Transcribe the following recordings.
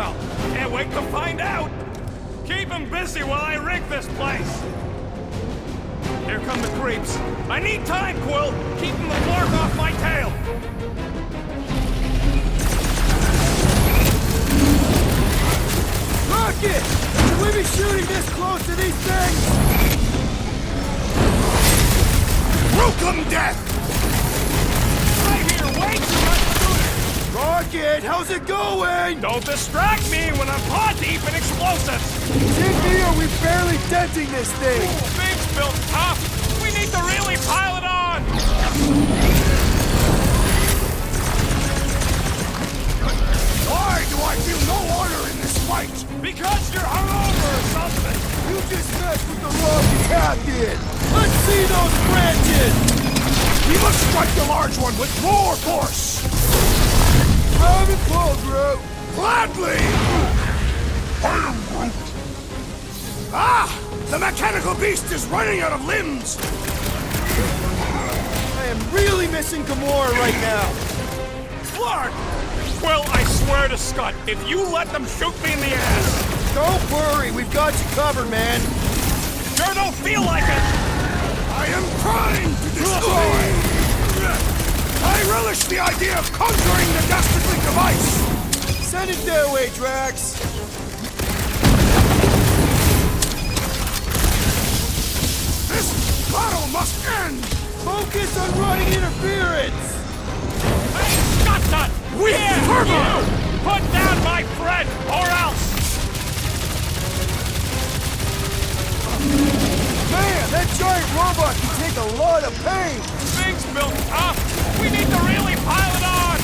well. Can't wait to find out. Keep him busy while I rig this place. Here come the creeps. I need time, Quill. Keeping the Flark off my tail. Rocket! Should we be shooting this close to these things? Welcome, death! Right here, way too much shooting. Rocket, how's it going? Don't distract me when I'm paw deep in explosives. Jimmy, are we barely denting this thing? Thing's built tough. We need to really pile it on. Why do I feel no order in this fight? Because you're hungover or something. You just messed with the wrong captain! Let's see those branches! We must strike the large one with more force! Grab and pull, Groot! Gladly! I am Groot! Ah! The mechanical beast is running out of limbs! I am really missing Gamora right now! Flark! Well, I swear to Scott, if you let them shoot me in the ass... Don't worry, we've got you covered, man! Sure don't feel like it! I am trying to destroy! I relish the idea of conquering the dastardly device! Send it their way, Drax! This battle must end! Focus on running interference! Hey, Scott! With Turbo! You! Put down my friend, or else! Man, that giant robot can take a lot of pain! Thing's built tough. We need to really pile it on.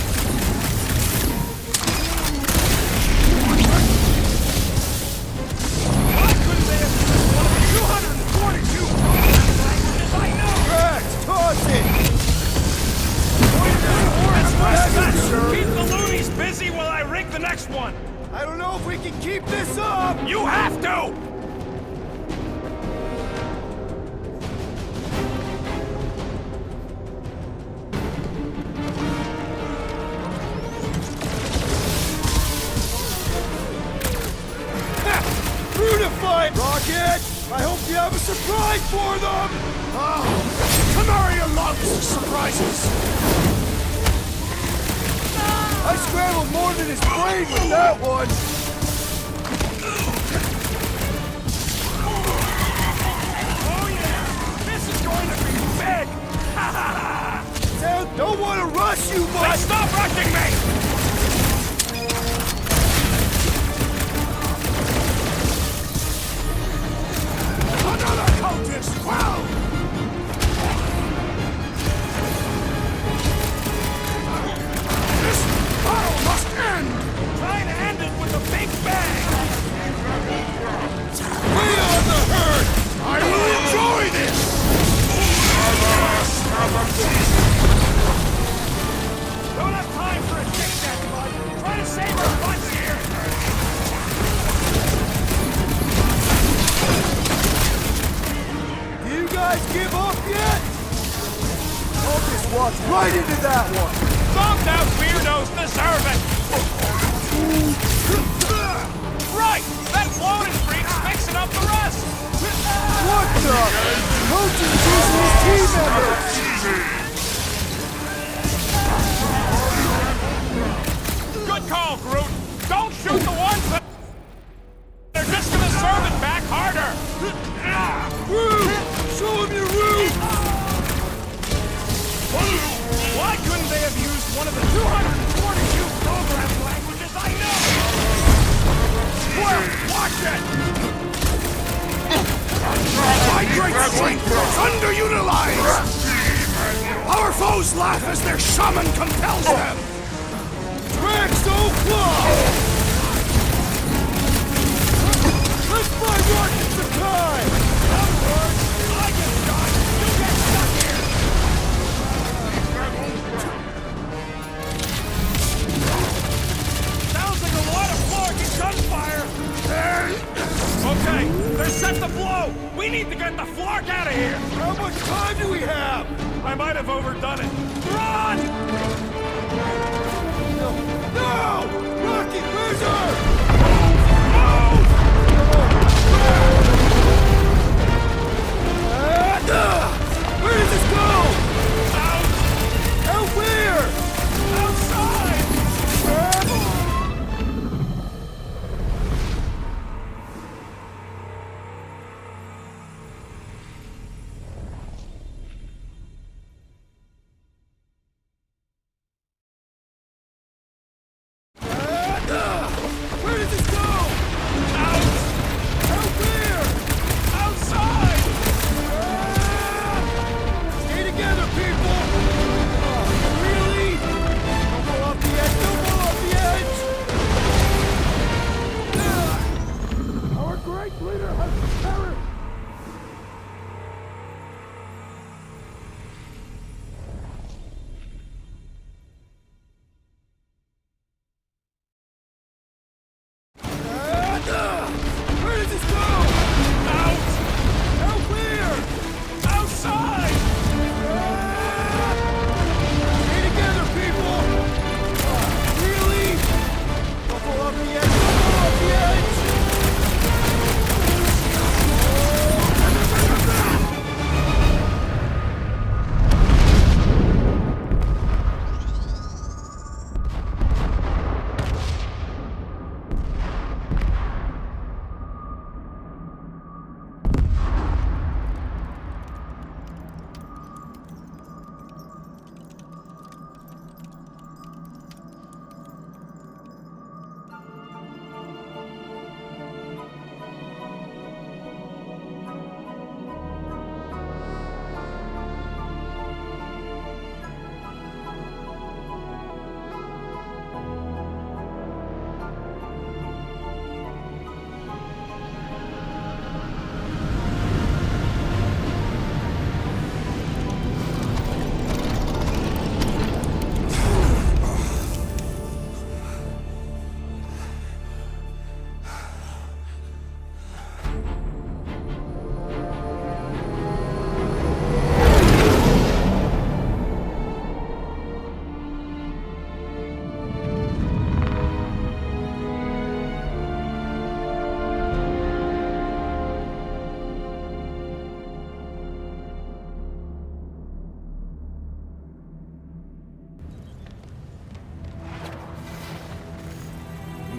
Why couldn't they have used one of the 242 programming languages I know? Drax, toss it! Keep the loonies busy while I rig the next one. I don't know if we can keep this up! You have to! Brutify, Rocket! I hope you have a surprise for them! Oh, Canaria loves surprises! I scrambled more than his brain with that one! Oh yeah! This is going to be big! Ha ha ha! Sam, don't want to rush you, Hey, but... stop rushing me! Another cultist! Well! This battle must end! Trying to end it with a big bang! We are the herd! I will enjoy this! Don't have time for a tic-tac, bud. Try to save our butts here. Do you guys give up yet? Focus walked right into that one! Some down weirdos deserve it. Right, that floating freak's fixing up the rest. What the? Coach is using his team members! Good call, Groot. Don't shoot the ones that... They're just gonna serve it back harder. Groot! Show him your root! Why couldn't they have used one of the 242 programming languages I know? Well, watch it! My great strength is underutilized! Our foes laugh as their shaman compels them! Drax-O-Claw! Let's buy Rocket some time! I get shot. You get stuck here. Sounds like a lot of Flark and gunfire. Okay, they're set to blow. We need to get the Flark out of here. How much time do we have? I might have overdone it. Run! No! Rocket, where's her?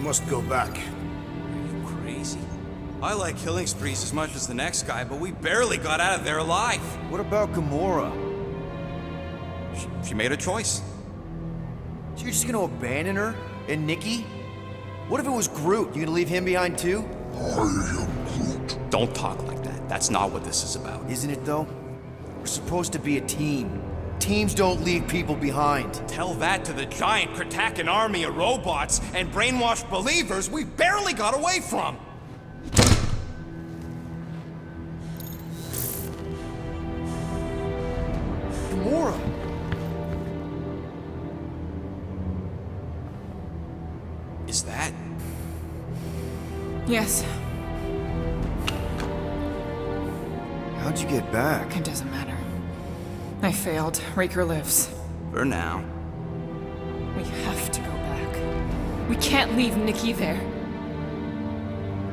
must go back. Are you crazy? I like killing sprees as much as the next guy, but we barely got out of there alive. What about Gamora? She made a choice. So you're just gonna abandon her? And Nikki? What if it was Groot? You gonna leave him behind too? Don't talk like that. That's not what this is about. Isn't it though? We're supposed to be a team. Teams don't leave people behind. Tell that to the giant Kratakan army of robots and brainwashed believers we barely got away from. Gamora! Is that? Yes, How'd you get back? it doesn't matter. I failed. Raker lives. For now. We have to go back. We can't leave Nikki there.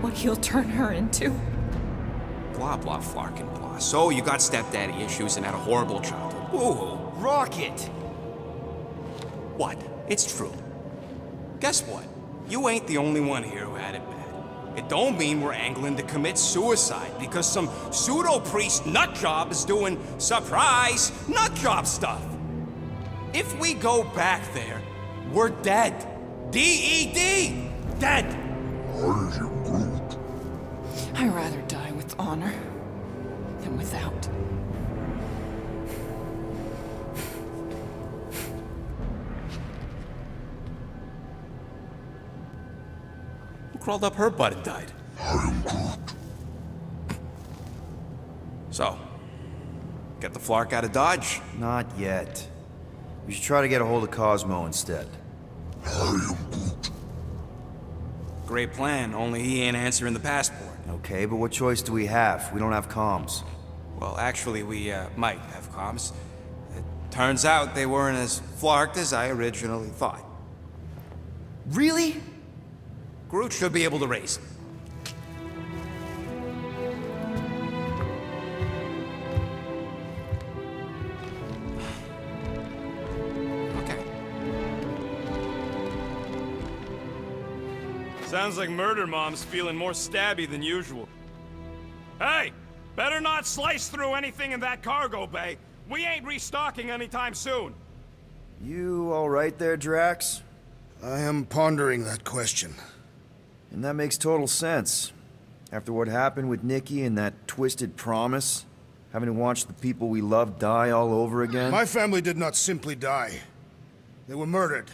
What he'll turn her into. Blah, blah, Flarkin, blah. So you got stepdaddy issues and had a horrible childhood. Woo-hoo. Rocket! What? It's true. Guess what? You ain't the only one here who had it bad. It don't mean we're angling to commit suicide because some pseudo-priest nutjob is doing surprise nutjob stuff. If we go back there, we're dead. D-E-D! Dead! I'd rather die with honor than without. Who crawled up her butt and died? So, get the Flark out of Dodge? Not yet. We should try to get a hold of Cosmo instead. Great plan, only he ain't answering the passport. Okay, but what choice do we have? We don't have comms. Well, actually, we might have comms. It turns out they weren't as flarked as I originally thought. Really? Groot should be able to raise him. Okay. Sounds like Murder Mom's feeling more stabby than usual. Hey! Better not slice through anything in that cargo bay. We ain't restocking anytime soon. You alright there, Drax? I am pondering that question. And that makes total sense. After what happened with Nikki and that twisted promise, having to watch the people we love die all over again. My family did not simply die. They were murdered.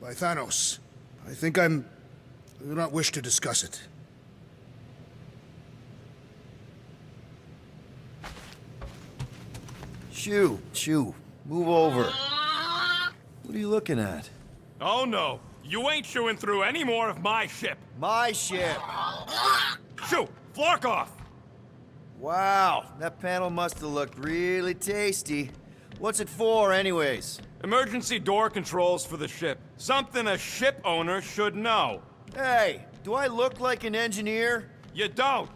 By Thanos. I do not wish to discuss it. Shoo, move over. What are you looking at? Oh no, you ain't chewing through any more of my ship. My ship! Shoo! Flark off! Wow, that panel must have looked really tasty. What's it for, anyways? Emergency door controls for the ship. Something a ship owner should know. Hey, do I look like an engineer? You don't.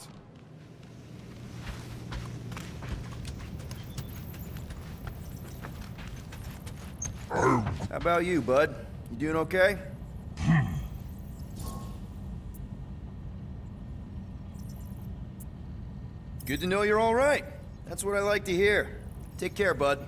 How about you, bud? You doing okay? Good to know you're all right. That's what I like to hear. Take care, bud.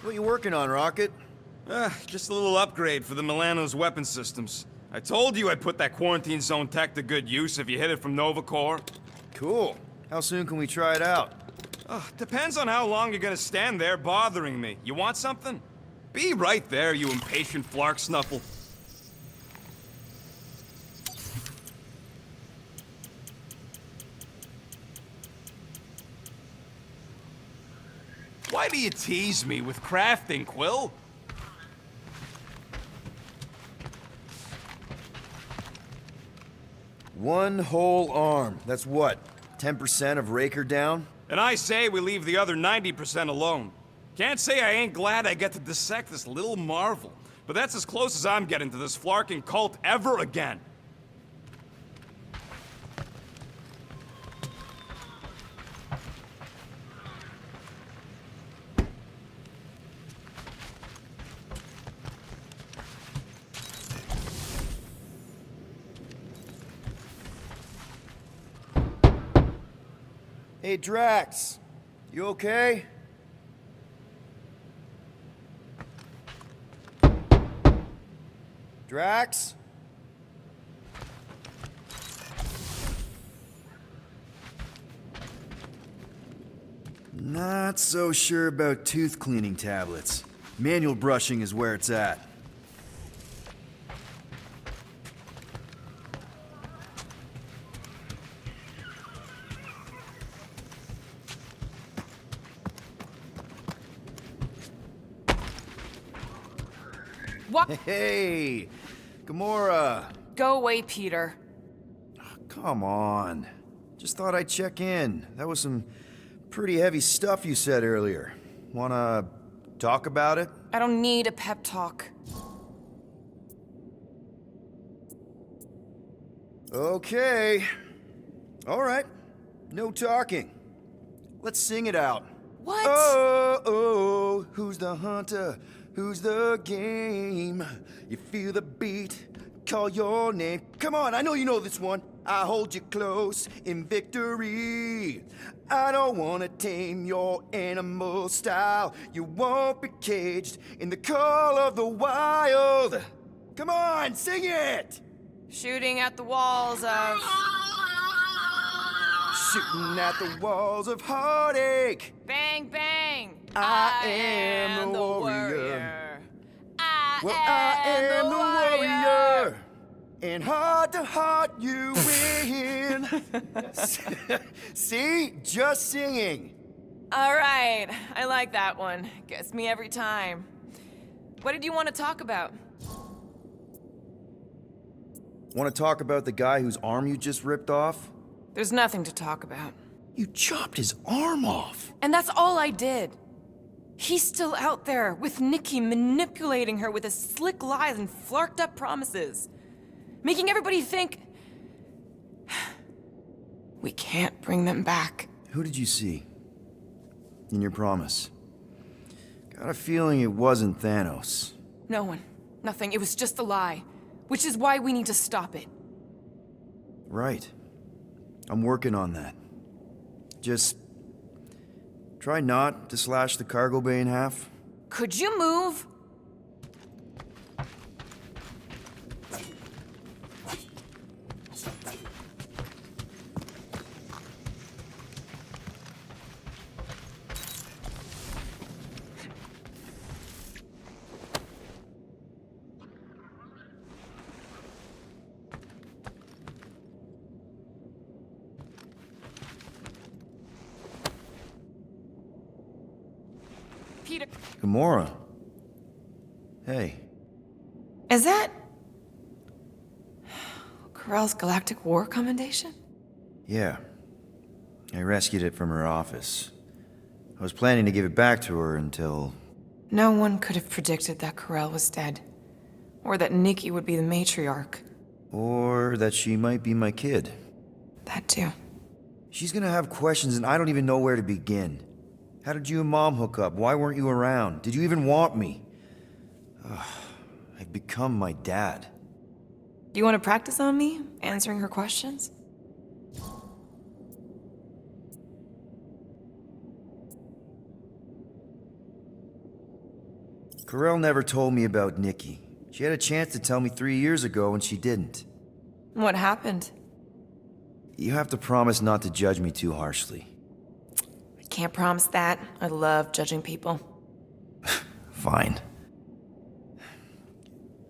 What you working on, Rocket? Just a little upgrade for the Milano's weapon systems. I told you I'd put that quarantine zone tech to good use if you hit it from Nova Corps. Cool. How soon can we try it out? Depends on how long you're gonna stand there bothering me. You want something? Be right there, you impatient flark snuffle. Why do you tease me with crafting, Quill? One whole arm. That's what? 10% of Raker down? And I say we leave the other 90% alone. Can't say I ain't glad I get to dissect this little marvel, but that's as close as I'm getting to this flarking cult ever again. Hey, Drax. You okay? Drax? Not so sure about tooth cleaning tablets. Manual brushing is where it's at. What? Hey, Gamora. Go away, Peter. Come on. Just thought I'd check in. That was some pretty heavy stuff you said earlier. Wanna talk about it? I don't need a pep talk. Okay. All right. No talking. Let's sing it out. What? Oh, oh, who's the hunter? Who's the game? You feel the beat, call your name. Come on, I know you know this one. I hold you close in victory. I don't wanna tame your animal style. You won't be caged in the call of the wild. Come on, sing it! Shooting at the walls of... Shooting at the walls of heartache. Bang, bang! I am the warrior. I am the warrior. warrior. And heart to heart, you win. See? Just singing. All right, I like that one. Gets me every time. What did you want to talk about? Want to talk about the guy whose arm you just ripped off? There's nothing to talk about. You chopped his arm off. And that's all I did. He's still out there with Nikki manipulating her with his slick lies and flarked up promises. Making everybody think... we can't bring them back. Who did you see? In your promise? Got a feeling it wasn't Thanos. No one. Nothing. It was just a lie. Which is why we need to stop it. Right. I'm working on that. Just... try not to slash the cargo bay in half. Could you move? Peter. Gamora. Hey. Is that... Corell's Galactic War Commendation? Yeah. I rescued it from her office. I was planning to give it back to her until... No one could have predicted that Corell was dead. Or that Nikki would be the matriarch. Or that she might be my kid. That too. She's gonna have questions and I don't even know where to begin. How did you and Mom hook up? Why weren't you around? Did you even want me? I've become my dad. Do you want to practice on me, answering her questions? Corell never told me about Nikki. She had a chance to tell me 3 years ago and she didn't. What happened? You have to promise not to judge me too harshly. I can't promise that. I love judging people. Fine.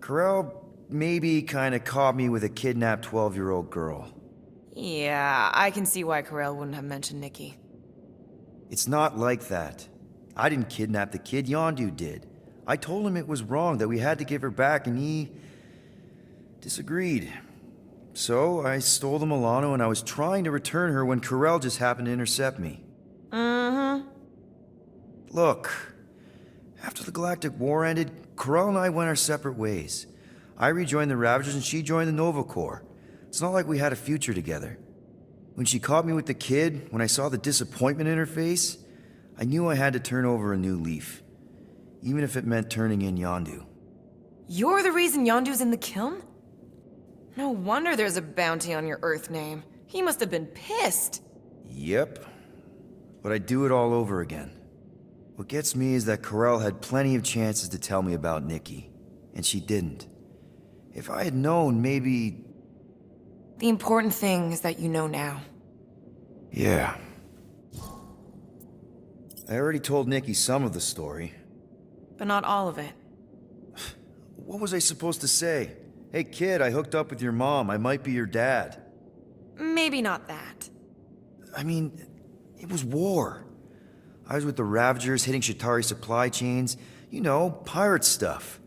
Corell maybe kinda caught me with a kidnapped 12-year-old girl. Yeah, I can see why Corell wouldn't have mentioned Nikki. It's not like that. I didn't kidnap the kid, Yondu did. I told him it was wrong, that we had to give her back, and he... disagreed. So, I stole the Milano and I was trying to return her when Corell just happened to intercept me. Mm-hmm. Look, after the Galactic War ended, Corell and I went our separate ways. I rejoined the Ravagers and she joined the Nova Corps. It's not like we had a future together. When she caught me with the kid, when I saw the disappointment in her face, I knew I had to turn over a new leaf. Even if it meant turning in Yondu. You're the reason Yondu's in the kiln? No wonder there's a bounty on your Earth name. He must have been pissed. Yep. but I'd do it all over again. What gets me is that Corell had plenty of chances to tell me about Nikki, and she didn't. If I had known, maybe... The important thing is that you know now. Yeah. I already told Nikki some of the story. But not all of it. What was I supposed to say? Hey kid, I hooked up with your mom. I might be your dad. Maybe not that. I mean, it was war. I was with the Ravagers hitting Shatari supply chains. You know, pirate stuff.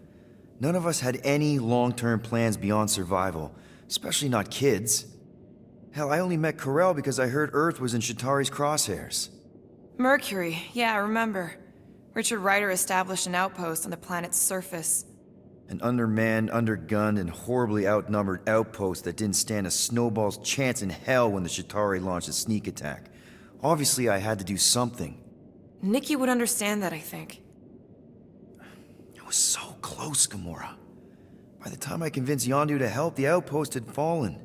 None of us had any long-term plans beyond survival, especially not kids. Hell, I only met Corell because I heard Earth was in Shatari's crosshairs. Mercury, yeah, I remember. Richard Ryder established an outpost on the planet's surface. An undermanned, undergunned, and horribly outnumbered outpost that didn't stand a snowball's chance in hell when the Shatari launched a sneak attack. Obviously, I had to do something. Nikki would understand that, I think. It was so close, Gamora. By the time I convinced Yondu to help, the outpost had fallen.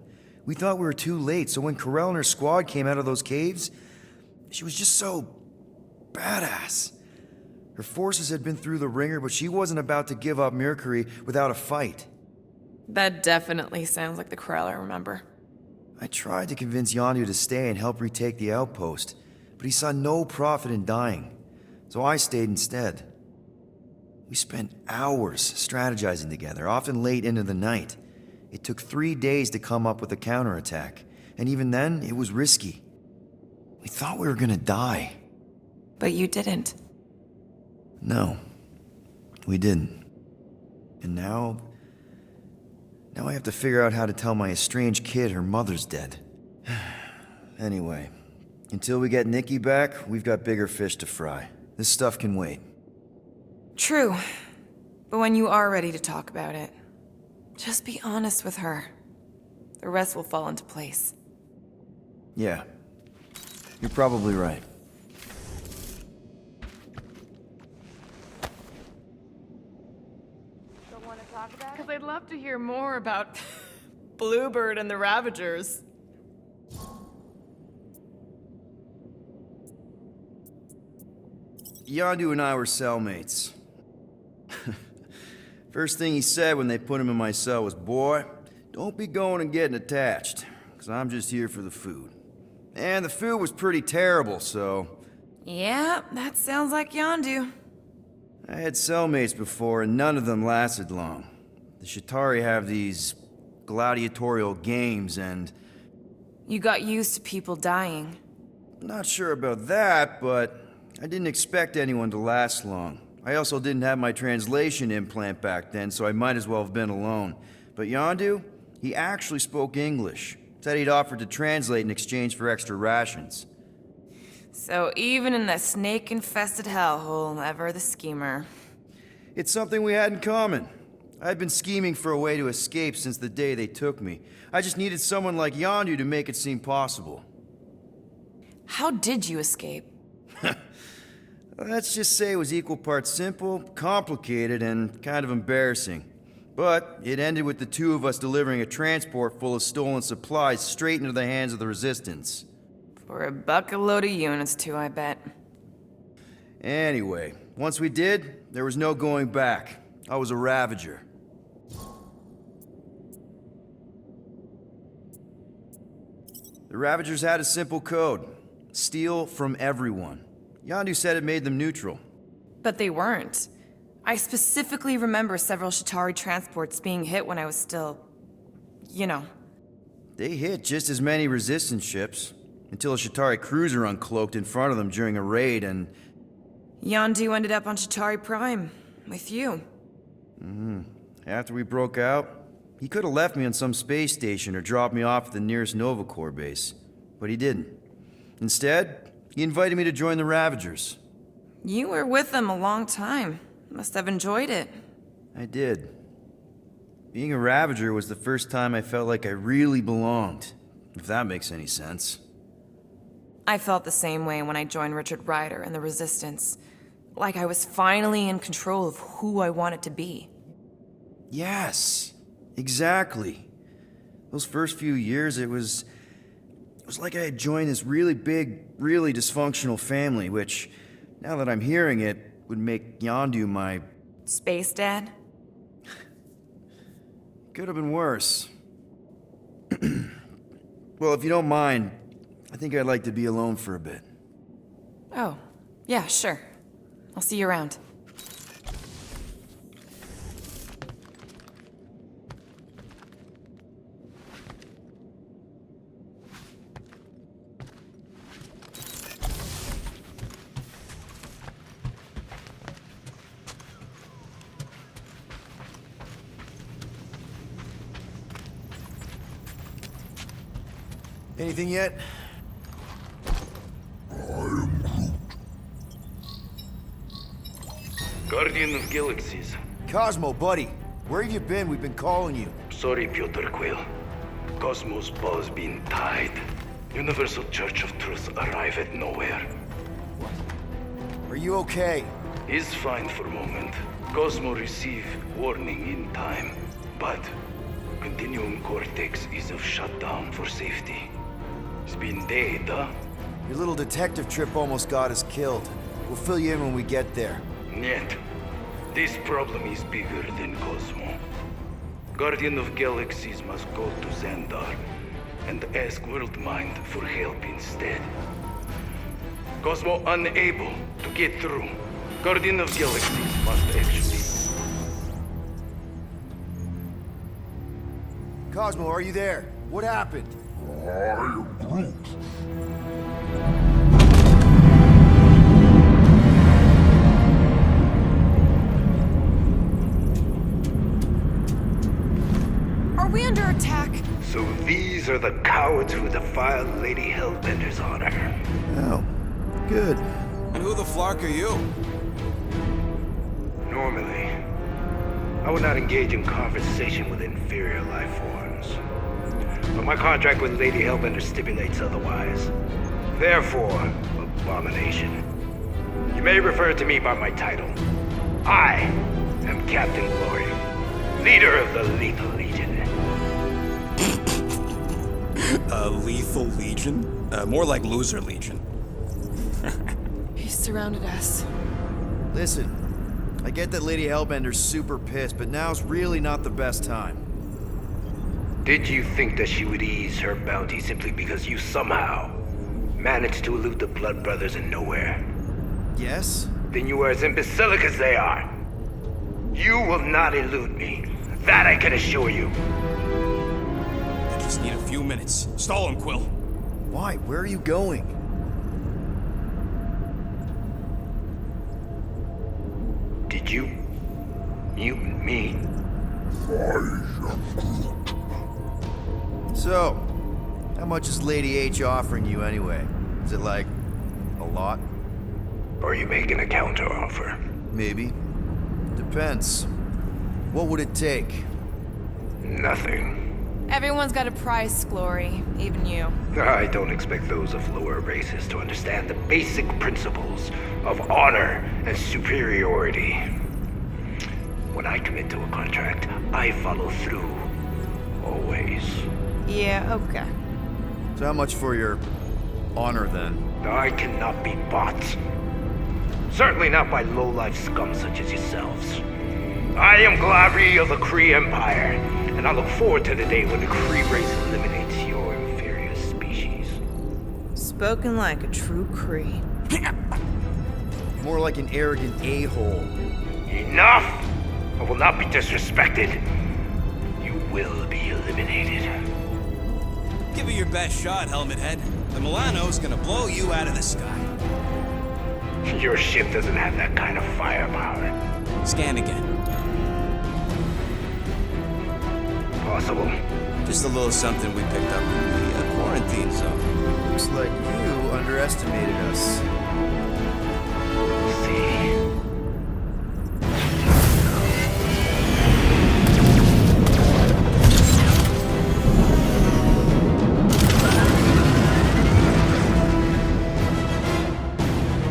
We thought we were too late, so when Corell and her squad came out of those caves, she was just so... badass. Her forces had been through the ringer, but she wasn't about to give up Mercury without a fight. That definitely sounds like the Corell I remember. I tried to convince Yondu to stay and help retake the outpost, but he saw no profit in dying, so I stayed instead. We spent hours strategizing together, often late into the night. It took 3 days to come up with a counterattack, and even then, it was risky. We thought we were gonna die. But you didn't. No, we didn't. And now I have to figure out how to tell my estranged kid her mother's dead. Anyway, until we get Nikki back, we've got bigger fish to fry. This stuff can wait. True. But when you are ready to talk about it, just be honest with her. The rest will fall into place. Yeah, you're probably right. Because I'd love to hear more about Bluebird and the Ravagers. Yondu and I were cellmates. First thing he said when they put him in my cell was, "Boy, don't be going and getting attached, because I'm just here for the food." And the food was pretty terrible, so... Yeah, that sounds like Yondu. I had cellmates before, and none of them lasted long. The Shatari have these gladiatorial games, and... You got used to people dying. Not sure about that, but I didn't expect anyone to last long. I also didn't have my translation implant back then, so I might as well have been alone. But Yondu, he actually spoke English. Said he'd offered to translate in exchange for extra rations. So even in the snake-infested hellhole, ever the schemer. It's something we had in common. I'd been scheming for a way to escape since the day they took me. I just needed someone like Yondu to make it seem possible. How did you escape? Let's just say it was equal parts simple, complicated, and kind of embarrassing. But it ended with the two of us delivering a transport full of stolen supplies straight into the hands of the Resistance. For a bucket-load of units, too, I bet. Anyway, once we did, there was no going back. I was a Ravager. The Ravagers had a simple code. Steal from everyone. Yondu said it made them neutral. But they weren't. I specifically remember several Shatari transports being hit when I was still... you know. They hit just as many Resistance ships, until a Shatari cruiser uncloaked in front of them during a raid and... Yondu ended up on Shatari Prime, with you. After we broke out, he could have left me on some space station or dropped me off at the nearest Nova Corps base. But he didn't. Instead, he invited me to join the Ravagers. You were with them a long time. Must have enjoyed it. I did. Being a Ravager was the first time I felt like I really belonged, if that makes any sense. I felt the same way when I joined Richard Ryder and the Resistance. Like I was finally in control of who I wanted to be. Yes, exactly. Those first few years, it was was like I had joined this really big, really dysfunctional family, which, now that I'm hearing it, would make Yondu my... Space Dad? Could have been worse. Well, if you don't mind, I think I'd like to be alone for a bit. Oh, yeah, sure. I'll see you around. Anything yet? Guardian of Galaxies. Cosmo, buddy, where have you been? We've been calling you. Sorry, Piotr Quill. Cosmos ball's been tied. Universal Church of Truth arrive at nowhere. Are you okay? He's fine for a moment. Cosmo receive warning in time. But Continuum Cortex is of shutdown for safety. It's been dead, huh? Your little detective trip almost got us killed. We'll fill you in when we get there. Niet. This problem is bigger than Cosmo. Guardian of Galaxies must go to Xandar and ask Worldmind for help instead. Cosmo unable to get through. Guardian of Galaxies must actually... Cosmo, are you there? What happened? Are we under attack? So these are the cowards who defiled Lady Hellbender's honor. Oh, good. And who the flark are you? Normally, I would not engage in conversation with inferior life forms. But my contract with Lady Hellbender stipulates otherwise. Therefore, abomination. You may refer to me by my title. I am Captain Glory, leader of the Lethal Legion. Lethal Legion? More like Loser Legion. He surrounded us. Listen, I get that Lady Hellbender's super pissed, but now's really not the best time. Did you think that she would ease her bounty simply because you somehow managed to elude the Blood Brothers in nowhere? Yes? Then you are as imbecilic as they are. You will not elude me. That I can assure you. I just need a few minutes. Stall him, Quill. Why? Where are you going? Did you mutant me? So, how much is Lady H offering you anyway? Is it like, a lot? Or are you making a counteroffer? Maybe. Depends. What would it take? Nothing. Everyone's got a price, Glory, even you. I don't expect those of lower races to understand the basic principles of honor and superiority. When I commit to a contract, I follow through. Always. Yeah, okay. So how much for your honor then? I cannot be bought. Certainly not by low-life scum such as yourselves. I am Glavi of the Kree Empire, and I look forward to the day when the Kree race eliminates your inferior species. Spoken like a true Kree. More like an arrogant a-hole. Enough! I will not be disrespected. You will be eliminated. Give it your best shot, Helmet Head. The Milano's gonna blow you out of the sky. Your ship doesn't have that kind of firepower. Scan again. Possible. Just a little something we picked up in the quarantine zone. Looks like you underestimated us. See.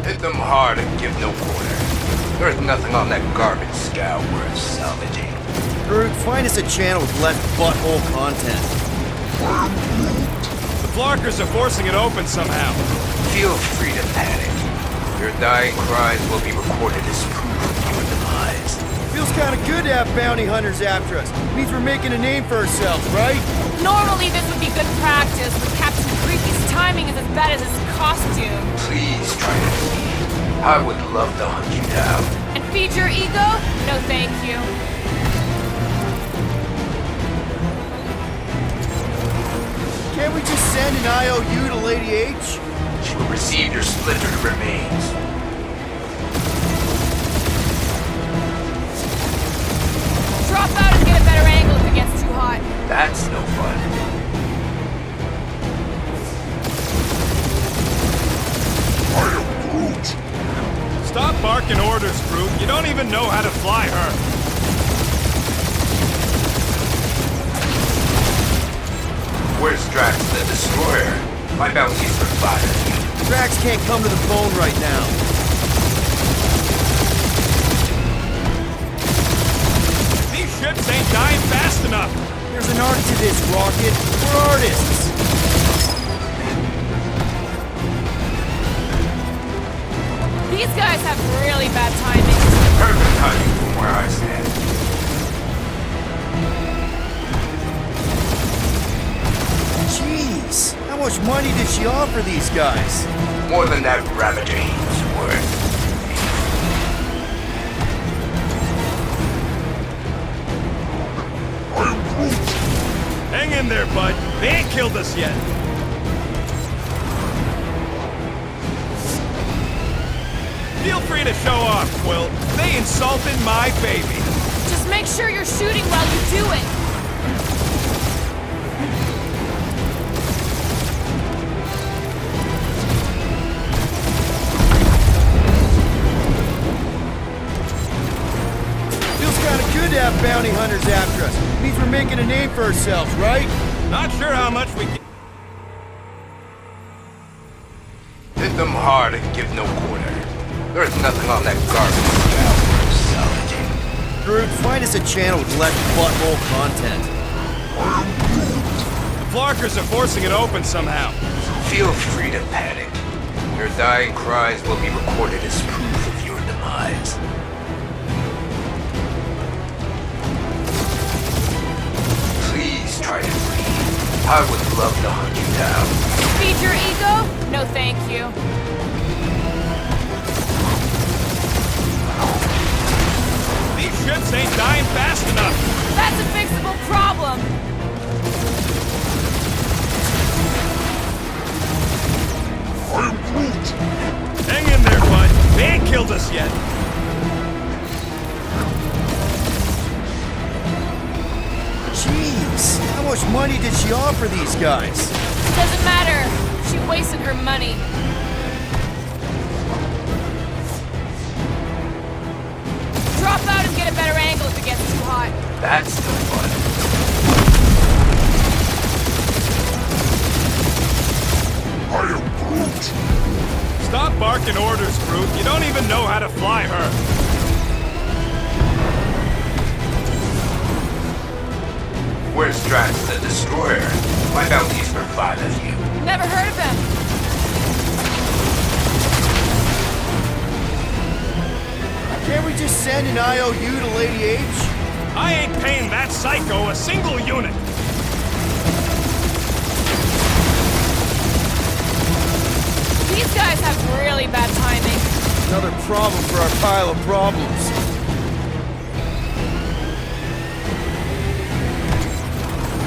Hit them hard and give no quarter. There's nothing on that garbage scow worth salvaging. Groot, find us a channel with less butthole content. The Flarkers are forcing it open somehow. Feel free to panic. Your dying cries will be recorded as proof of your demise. Feels kind of good to have bounty hunters after us. Means we're making a name for ourselves, right? Normally this would be good practice, but Captain Creepy's timing is as bad as his costume. Please try to flee. I would love to hunt you down. And feed your ego? No thank you. Can't we just send an IOU to Lady H? She will receive your splintered remains. Drop out and get a better angle if it gets too hot. That's no fun. I am Groot. Stop barking orders, Groot. You don't even know how to fly her. Where's Drax the Destroyer? My bounty's for fire. Drax can't come to the phone right now. These ships ain't dying fast enough. There's an art to this, Rocket. We're artists. These guys have really bad timing. Perfect timing from where I stand. Jeez, how much money did she offer these guys? More than that Ravager he's worth. I am Groot. Hang in there, bud. They ain't killed us yet. Feel free to show off, Quill. They insulted my baby. Just make sure you're shooting while you do it. Feels kind of good to have bounty hunters after us. Means we're making a name for ourselves, right? Not sure how much we can... Hit them hard and give no quarter. There's nothing on that garbage now worth salvaging. Groot, find us a channel with less butthole content. The Flarkers are forcing it open somehow. Feel free to panic. Your dying cries will be recorded as proof of your demise. Please try to flee. I would love to hunt you down. Feed your ego? No thank you. These ships ain't dying fast enough. That's a fixable problem. I am Groot. Hang in there, bud. They ain't killed us yet. Jeez, how much money did she offer these guys? Doesn't matter. She wasted her money. Drop out and get a better angle if it gets too hot. That's no fun. I am Groot. Stop barking orders, Groot. You don't even know how to fly her. Where's Drax the Destroyer? My bounty's for 5 of you. Never heard of him. Can't we just send an IOU to Lady H? I ain't paying that psycho a single unit. These guys have really bad timing. Another problem for our pile of problems.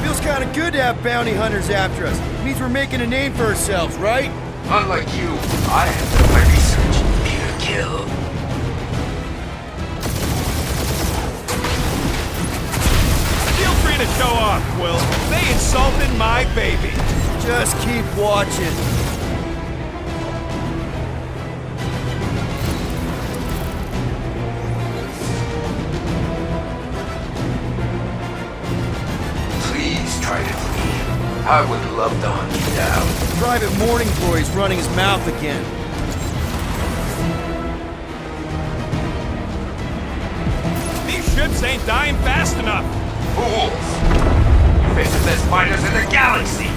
Feels kind of good to have bounty hunters after us. Means we're making a name for ourselves, right? Unlike you, I have done my research. Pure kill. Feel free to show off, Quill. They insulted my baby. Just keep watching. Please try to flee. I would love to hunt you down. Private Morning Glory's running his mouth again. These ships ain't dying fast enough. Fools! You face the best fighters in the galaxy!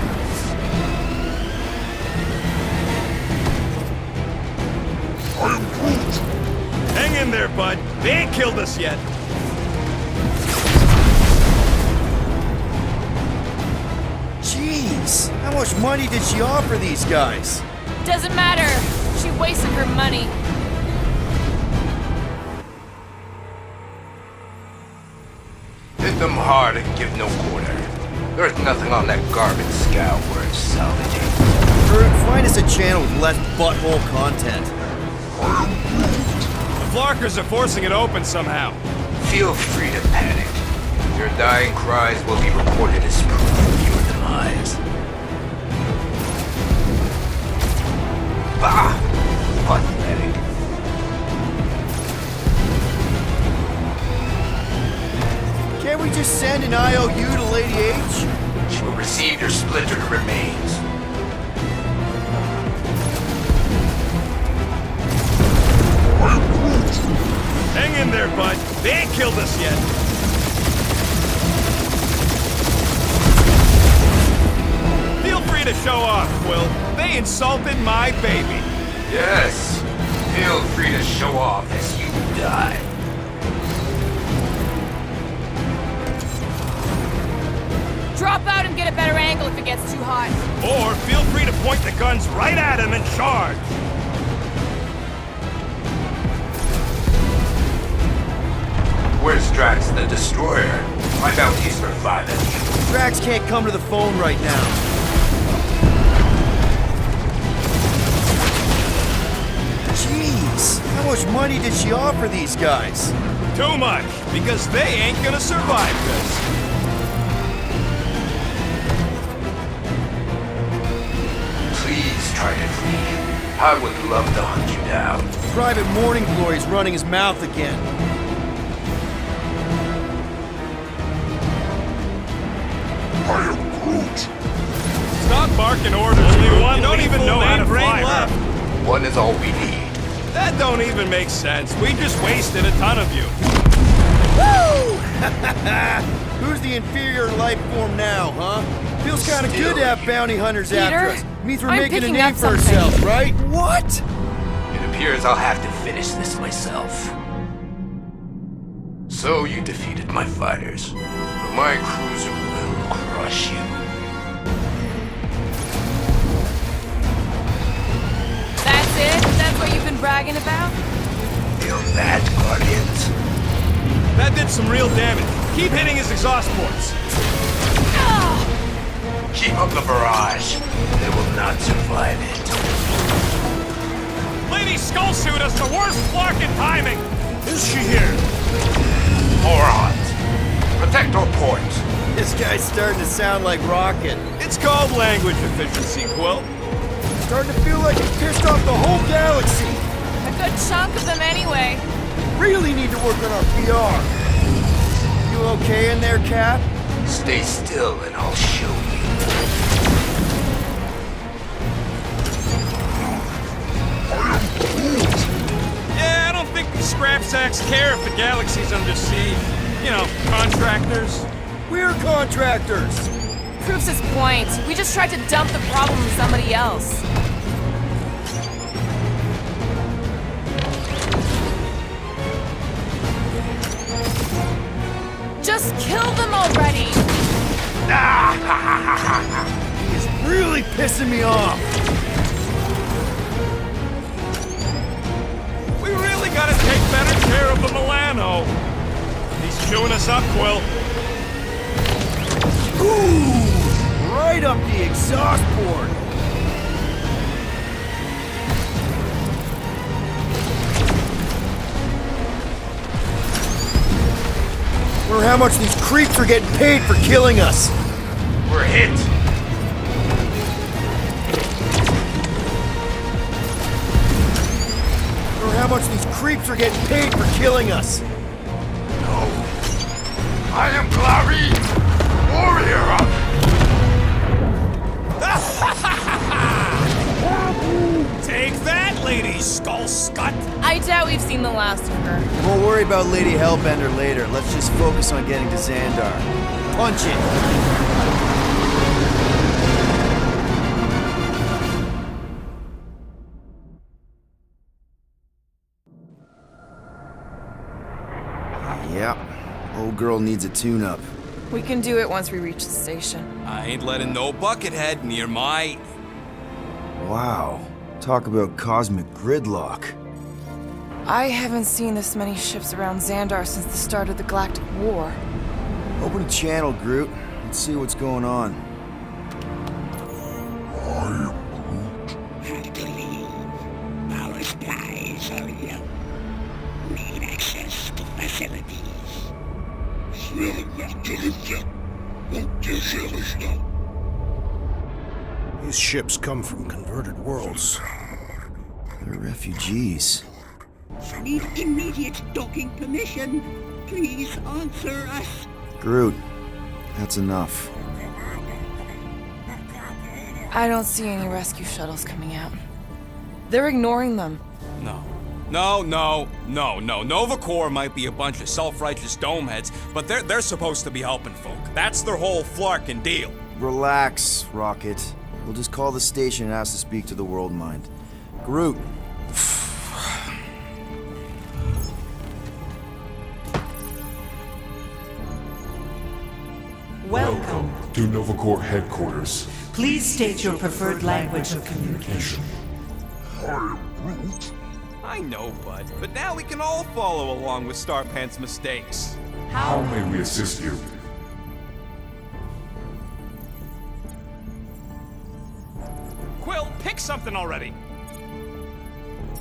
there, bud. They ain't killed us yet. Jeez, how much money did she offer these guys? Doesn't matter. She wasted her money. Hit them hard and give no quarter. There's nothing on that garbage scout worth salvaging. Or find us a channel with less butthole content. The Flarkers are forcing it open somehow. Feel free to panic. Your dying cries will be recorded as proof of your demise. Bah! Pathetic. Can't we just send an IOU to Lady H? She will receive your splintered remains. Hang in there, bud. They ain't killed us yet. Feel free to show off, Quill. They insulted my baby. Yes. Feel free to show off as you die. Drop out and get a better angle if it gets too hot. Or feel free to point the guns right at him and charge. Where's Drax the Destroyer? My bounties for 5 of you. Drax can't come to the phone right now. Jeez, how much money did she offer these guys? Too much, because they ain't gonna survive this. Please try to flee. I would love to hunt you down. Private Morning Glory's running his mouth again. Stop barking orders, you don't even know how to fly her. One is all we need. That don't even make sense. We just wasted a ton of you. Woo! Who's the inferior life form now, huh? Feels kind of good to have bounty hunters after Peter, us. Means we're I'm making a picking name up for something. ourselves, right? What? It appears I'll have to finish this myself. So you defeated my fighters, but my cruiser will crush you. That's it? That's what you've been bragging about? Feel that, Guardians? That did some real damage. Keep hitting his exhaust ports. Keep up the barrage. They will not survive it. Lady Skullsuit has the worst flarkin' timing. Is she here? Morons. Protect our ports. This guy's starting to sound like Rocket. It's called language efficiency, Quill. Starting to feel like he pissed off the whole galaxy. A good chunk of them anyway. Really need to work on our PR. You okay in there, Cap? Stay still and I'll show you. Yeah, I don't think the scrap sacks care if the galaxy's under siege. You know, contractors. We're contractors. Proves his point. We just tried to dump the problem on somebody else. Just kill them already! He is really pissing me off. We really gotta take better care of the Milano. He's chewing us up, Quill. Ooh, right up the exhaust port. Wonder how much these creeps are getting paid for killing us. We're hit. Wonder how much these creeps are getting paid for killing us. No. I am Clary, warrior. Take that, Lady Skullscut! I doubt we've seen the last of her. We'll worry about Lady Hellbender later. Let's just focus on getting to Xandar. Punch it! girl needs a tune-up. We can do it once we reach the station. I ain't letting no buckethead near my... Wow. Talk about cosmic gridlock. I haven't seen this many ships around Xandar since the start of the Galactic War. Open a channel, Groot. Let's see what's going on. Have to leave. Power supplies are low. Need access to facilities. These ships come from converted worlds. They're refugees. Need immediate docking permission. Please answer us. Groot, that's enough. I don't see any rescue shuttles coming out. They're ignoring them. No. No. Nova Corps might be a bunch of self-righteous domeheads, but they're supposed to be helping folk. That's their whole flarkin' deal. Relax, Rocket. We'll just call the station and ask to speak to the World Mind. Groot. Welcome to Nova Corps headquarters. Please state your preferred language of communication. I know, bud, but now we can all follow along with Starpant's mistakes. How may we assist you? Quill, pick something already.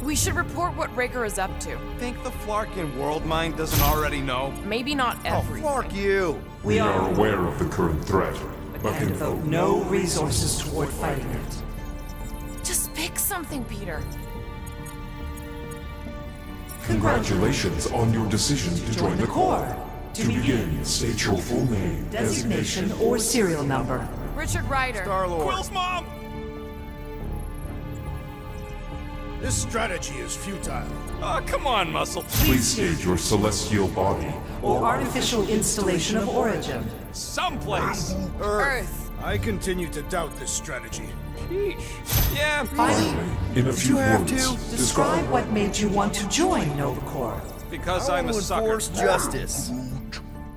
We should report what Raker is up to. Think the Flarkin World Mind doesn't already know? Maybe not Oh, everything. fuck you! We are aware of the current threat, but can devote no resources toward fighting it. Just pick something, Peter. Congratulations on your decision to join the Corps. To begin, state your full name, designation, or serial number. Richard Ryder. Star-Lord. Quill's mom! This strategy is futile. Oh, come on, Muscle. Please state your celestial body or artificial installation of origin. Someplace. Earth. I continue to doubt this strategy. Yeah, Finally, in a few have words, to? describe what made you want to join Nova Corps. because I I'm a will sucker. enforce justice.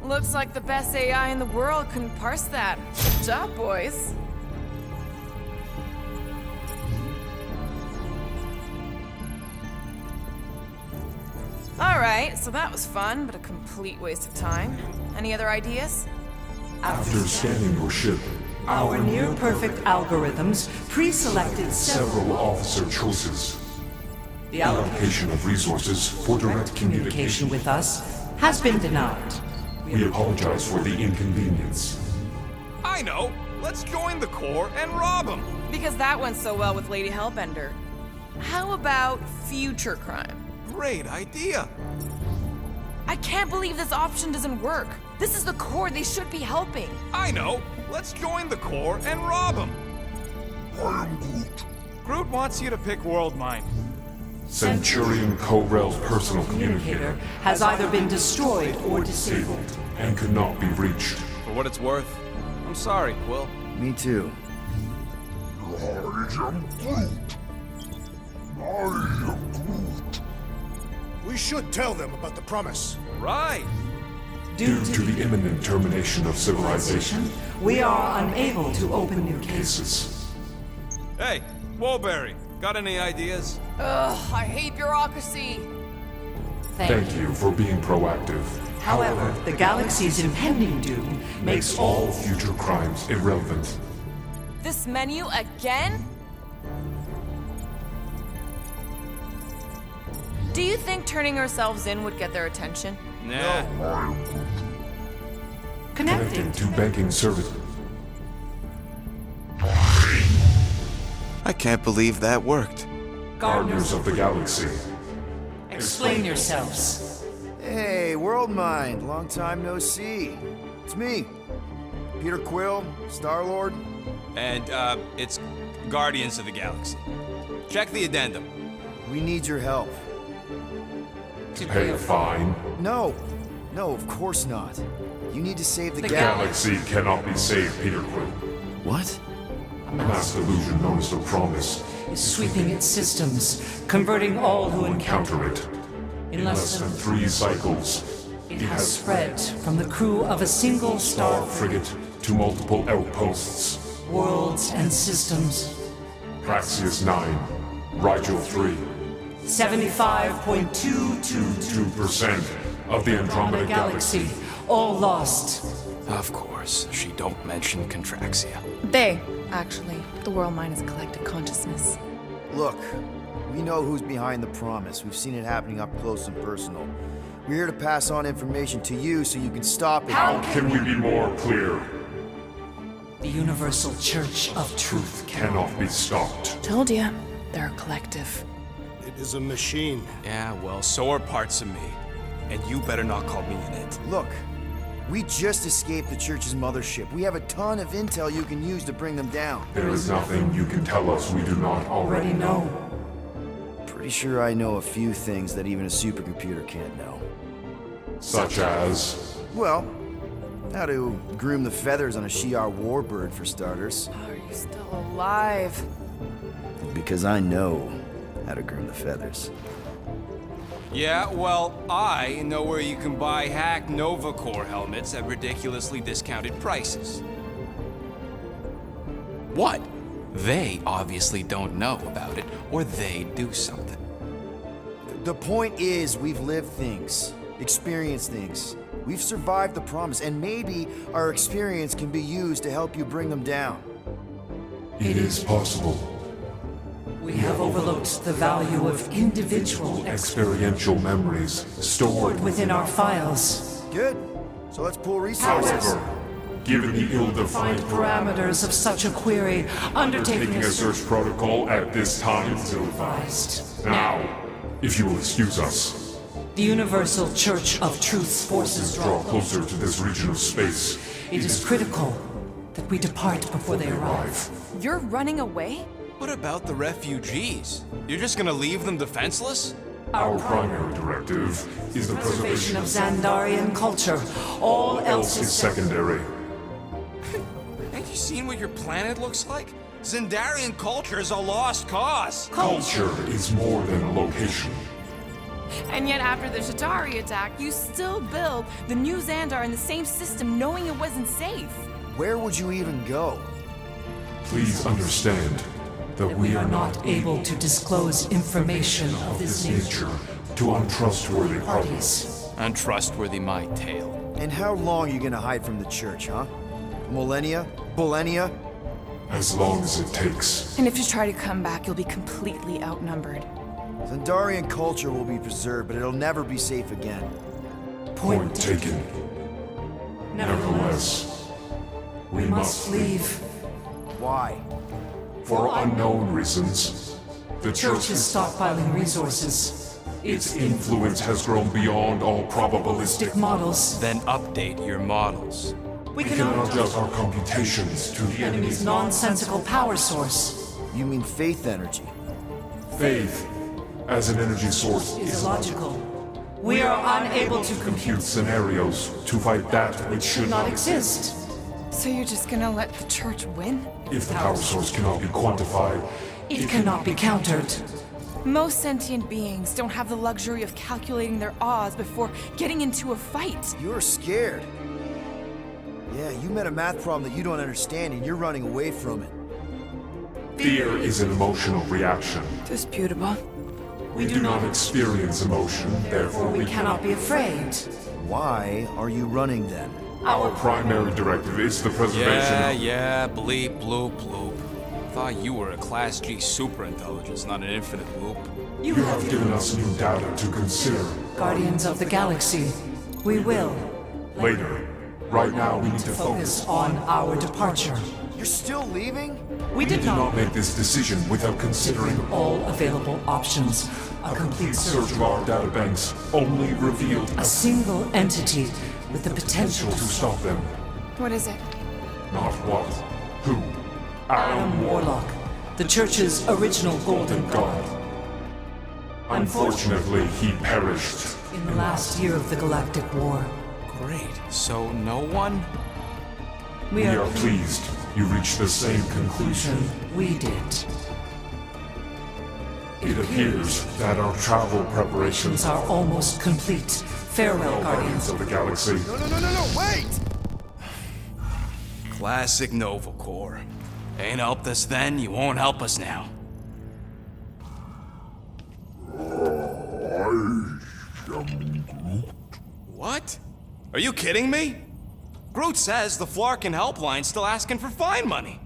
Looks like the best AI in the world couldn't parse that. Good job, boys. Alright, so that was fun, but a complete waste of time. Any other ideas? After scanning your ship, our near-perfect algorithms pre-selected several officer choices. The allocation of resources for direct communication with us has been denied. We apologize for the inconvenience. I know. Let's join the Corps and rob them. Because that went so well with Lady Hellbender. How about future crime? Great idea. I can't believe this option doesn't work. This is the Corps, they should be helping. I know. Let's join the Corps and rob them. Groot wants you to pick World Mind. Centurion Ko-Rel's personal communicator has either been destroyed or disabled and could not be reached. For what it's worth, I'm sorry, Quill. Me too. We should tell them about the promise. Right. Due to the imminent termination of civilization, we are unable to open new cases. Hey, Woolberry, got any ideas? Ugh, I hate bureaucracy. Thank you for being proactive. However, the galaxy's impending doom makes all future crimes irrelevant. This menu again? Do you think turning ourselves in would get their attention? Nah. Connecting to banking service. I can't believe that worked. Gardeners of the Galaxy. Explain yourselves. Hey, World Mind, long time no see. It's me, Peter Quill, Star-Lord. And, it's Guardians of the Galaxy. Check the addendum. We need your help. To pay a fine. No, of course not. You need to save the The galaxy. galaxy cannot be saved, Peter Quill. What? A mass delusion known as the Promise is sweeping its systems, converting all who encounter it. In less than 3 cycles, It has spread from the crew of a single star frigate to multiple outposts. worlds and systems. Praxius 9, Rigel 3. 75.222% 2% of the Andromeda Galaxy. all lost. Of course, she don't mention Contraxia. They, actually. The World Mind is a collective consciousness. Look, we know who's behind the promise. We've seen it happening up close and personal. We're here to pass on information to you so you can stop it. How can we be more clear? The Universal Church of Truth Cannot be stopped. Told ya. They're a collective. It is a machine. Yeah, well, so are parts of me. And you better not call me in it. Look, we just escaped the church's mothership. We have a ton of intel you can use to bring them down. There is nothing you can tell us we do not already know. Pretty sure I know a few things that even a supercomputer can't know. Such as... Well, how to groom the feathers on a Shi'ar warbird, for starters. Are you still alive? Because I know how to groom the feathers. Yeah, well, I know where you can buy hacked Nova Corps helmets at ridiculously discounted prices. What? They obviously don't know about it, or they do something. The point is, we've lived things, experienced things. We've survived the promise, and maybe our experience can be used to help you bring them down. It is possible. We have overlooked the value of individual Experiential memories stored within our files. Good. So let's pull resources. However, given the ill-defined Parameters of such a query, undertaking taking a search protocol at this time is ill-advised. Now, if you will excuse us, The Universal Church of Truth's forces draw closer to this region of space. It is critical that we depart before they arrive. You're running away? What about the refugees? You're just gonna leave them defenseless? Our primary directive is the Preservation preservation of of Xandarian culture. All else is secondary. Ain't you seen what your planet looks like? Zendarian culture is a lost cause. Culture is more than a location. And yet after the Shatari attack, you still build the new Xandar in the same system knowing it wasn't safe. Where would you even go? Please understand that we are not able to disclose information of this nature to untrustworthy parties. parties. Untrustworthy my tale. And how long are you gonna hide from the church, huh? Millennia? Millennia? As long as it takes. And if you try to come back, you'll be completely outnumbered. Zendarian culture will be preserved, but it'll never be safe again. Point taken. Nevertheless, we must leave. Why? For unknown reasons, the Church is stockpiling resources. its influence has grown beyond all probabilistic. Models. Then update your models. We We cannot adjust our computations to the enemy's nonsensical power source. You mean faith energy? faith as an energy source Is is illogical. We are unable to compute scenarios to fight that which should not not exist. So you're just gonna let the church win? If the power source cannot be quantified, It cannot be countered. Most sentient beings don't have the luxury of calculating their odds before getting into a fight. You're scared. Yeah, you met a math problem that you don't understand and you're running away from it. fear is an emotional reaction. Disputable. We do not experience emotion, therefore We cannot be afraid. Why are you running then? Our primary directive is the preservation of... Yeah, bleep, bloop, bloop. Thought you were a Class G superintelligence, not an infinite loop. You have given us new data to consider. Guardians of the Galaxy. We will Later. Right now, we need to focus focus. on our departure. You're still leaving? We did We did not not make this decision without considering all available options. A complete search of our databanks only revealed A single entity with the potential to stop them. What is it? Not what, who. Adam Warlock, the Church's original Golden God. Unfortunately, he perished. In the last year of the Galactic War. Great. So no one? We We are are pleased you reached the same conclusion. we did. It appears that our travel preparations Are almost complete. Farewell, Guardians. of the Galaxy. No, wait! Classic Nova Corps. Ain't helped us then, you won't help us now. What? Are you kidding me? Groot says the Flarkin helpline's still asking for fine money.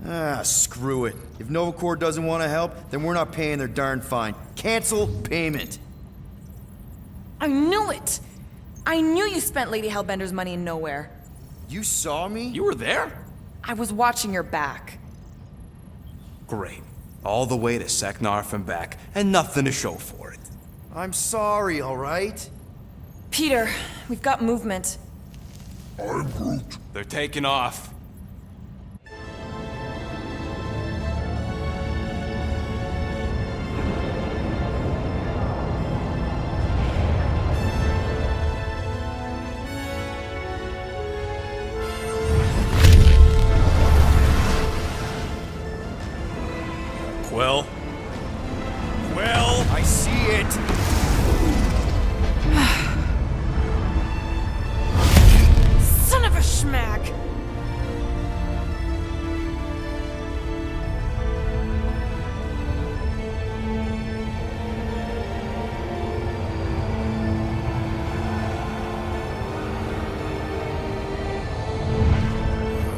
Ah, screw it. If Nova Corps doesn't want to help, then we're not paying their darn fine. Cancel payment. I knew it! I knew you spent Lady Hellbender's money in nowhere. You saw me? You were there? I was watching your back. Great. All the way to Seknarf and back, and nothing to show for it. I'm sorry, all right? Peter, we've got movement. I'm Groot. They're taking off. Quill? Quill? I see it. Son of a schmack!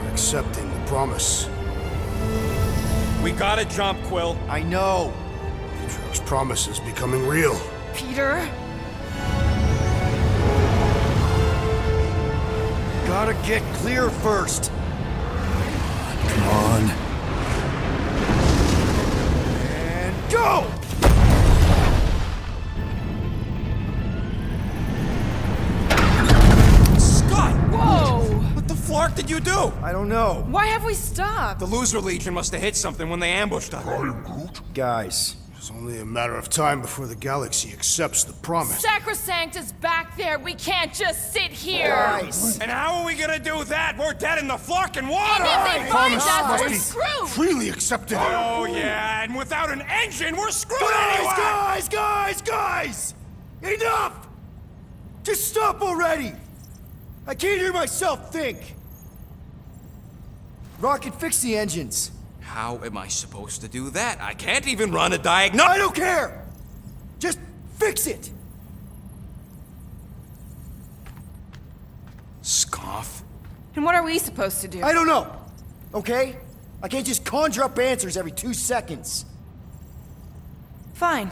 You're accepting the promise. We gotta jump, Quill. I know. Atrio's promise is becoming real. Peter? Gotta get clear first. Come on. And go! Scott! Whoa! What the flark did you do? I don't know. Why have we stopped? The Loser Legion must have hit something when they ambushed us. I'm Groot. Guys, It's only a matter of time before the galaxy accepts the promise. Sacrosanct is back there. We can't just sit here. guys. And how are we gonna do that? We're dead in the flarkin' water! And if they find Promise us, must we're be screwed. freely accepted. Oh, yeah, and without an engine, we're screwed anyway! Guys! Enough! Just stop already! I can't hear myself think. Rocket, fix the engines. How am I supposed to do that? I can't even run a diagnostic. I don't care! Just fix it! Scoff. And what are we supposed to do? I don't know, okay? I can't just conjure up answers every 2 seconds. Fine.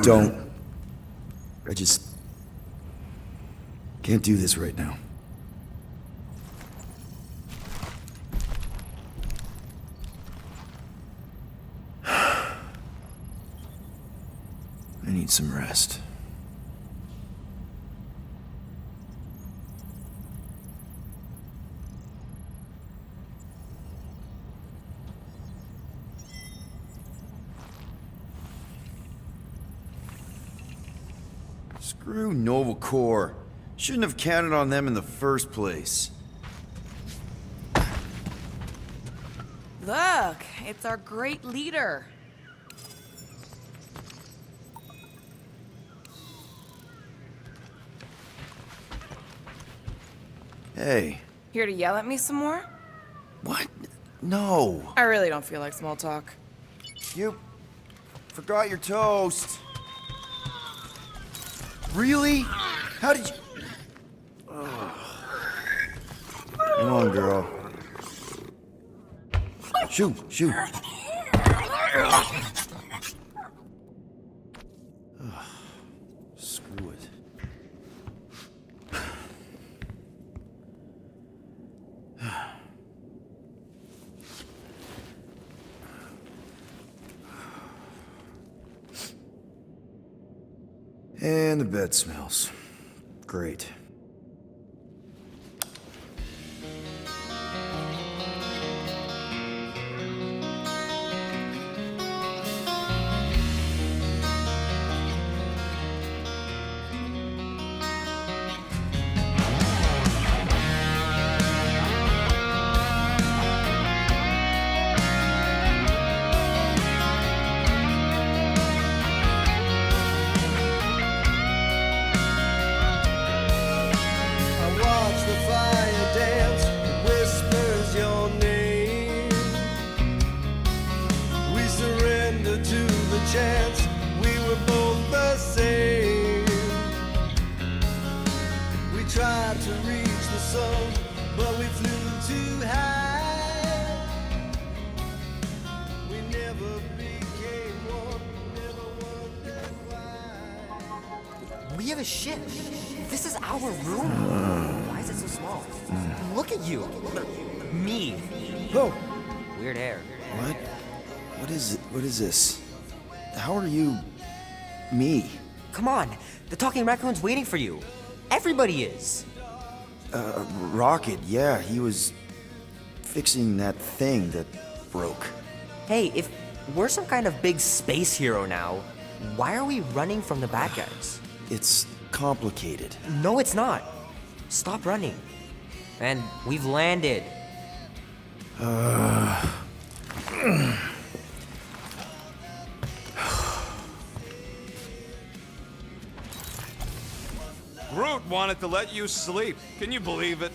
Don't. I just can't do this right now. I need some rest. Screw Nova Corps. Shouldn't have counted on them in the first place. Look, it's our great leader. Hey. Here to yell at me some more? What? No. I really don't feel like small talk. You forgot your toast. Really? How did you... Ugh. Come on, girl. Shoot. Ugh. Screw it. And the bed smells. Great. tried to reach the sun, but we flew too high. We never became one, never wondered why. We have a ship. This is our room. Why is it so small? Look at you. Me. Oh, Weird hair. what? What is it? What is this? How are you... me? Come on. The talking raccoon's waiting for you. Everybody is. Rocket, yeah, he was fixing that thing that broke. Hey, if we're some kind of big space hero now, why are we running from the bad guys? It's complicated. No, it's not. Stop running. And we've landed. Groot wanted to let you sleep. Can you believe it?